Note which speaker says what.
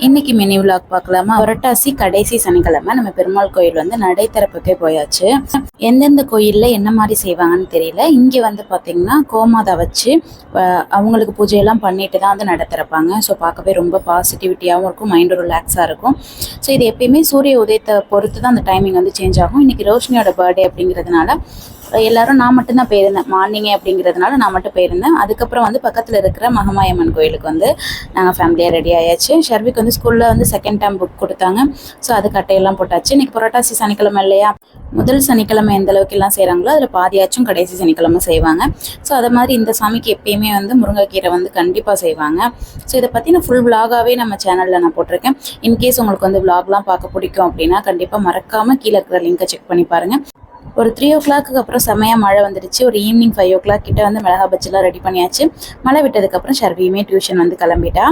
Speaker 1: இன்னைக்கு mini vlog பார்க்கலாமா? புரட்டாசி கடைசி சனிக்கிழமை நம்ம பெருமாள் கோயில் வந்து நடை திறப்புக்கே போயாச்சு. எந்தெந்த கோயிலில் என்ன மாதிரி செய்வாங்கன்னு தெரியல. இங்கே வந்து பார்த்தீங்கன்னா கோமாதா வச்சு அவங்களுக்கு பூஜையெல்லாம் பண்ணிட்டு தான் வந்து நடை திறப்பாங்க. ஸோ பார்க்கவே ரொம்ப பாசிட்டிவிட்டியாகவும் இருக்கும், மைண்டும் ரிலாக்ஸாக இருக்கும். ஸோ இது எப்பயுமே சூரிய உதயத்தை பொறுத்து தான் அந்த டைமிங் வந்து சேஞ்ச் ஆகும். இன்றைக்கி ரோஷினியோட பர்த்டே அப்படிங்கிறதுனால எல்லாரும் நான் மட்டும்தான் போயிருந்தேன். மார்னிங்கே அப்படிங்கிறதுனால நான் மட்டும் போயிருந்தேன். அதுக்கப்புறம் வந்து பக்கத்தில் இருக்கிற மகமாயம்மன் கோயிலுக்கு வந்து நாங்கள் ஃபேமிலியாக ரெடி ஆயாச்சு. ஷர்விக்கு வந்து ஸ்கூலில் வந்து செகண்ட் டைம் புக் கொடுத்தாங்க. ஸோ அது கட்டையெல்லாம் போட்டாச்சு. இன்றைக்கி புரட்டாசி சனிக்கிழமை இல்லையா, முதல் சனிக்கிழமை எந்த அளவுக்கு எல்லாம் செய்கிறாங்களோ அதில் பாதியாச்சும் கடைசி சனிக்கிழமை செய்வாங்க. ஸோ அதை மாதிரி இந்த சாமிக்கு எப்பயுமே வந்து முருங்கைக்கீரை வந்து கண்டிப்பாக செய்வாங்க. ஸோ இதை பற்றி நான் ஃபுல் விலாகாகவே நம்ம சேனலில் நான் போட்டிருக்கேன். இன்கேஸ் உங்களுக்கு வந்து விலாக்லாம் பார்க்க பிடிக்கும் அப்படின்னா கண்டிப்பாக மறக்காமல் கீழே இருக்கிற லிங்கை செக் பண்ணி பாருங்கள். ஒரு 3 o'clock அப்புறம் செம்மையாக மழை வந்துடுச்சு. ஒரு ஈவினிங் 5 o'clock கிட்ட வந்து மிளகா பஜ்ஜிலாம் ரெடி பண்ணியாச்சு. மழை விட்டதுக்கப்புறம் ஷர்வியுமே டியூஷன் வந்து கிளம்பிட்டா.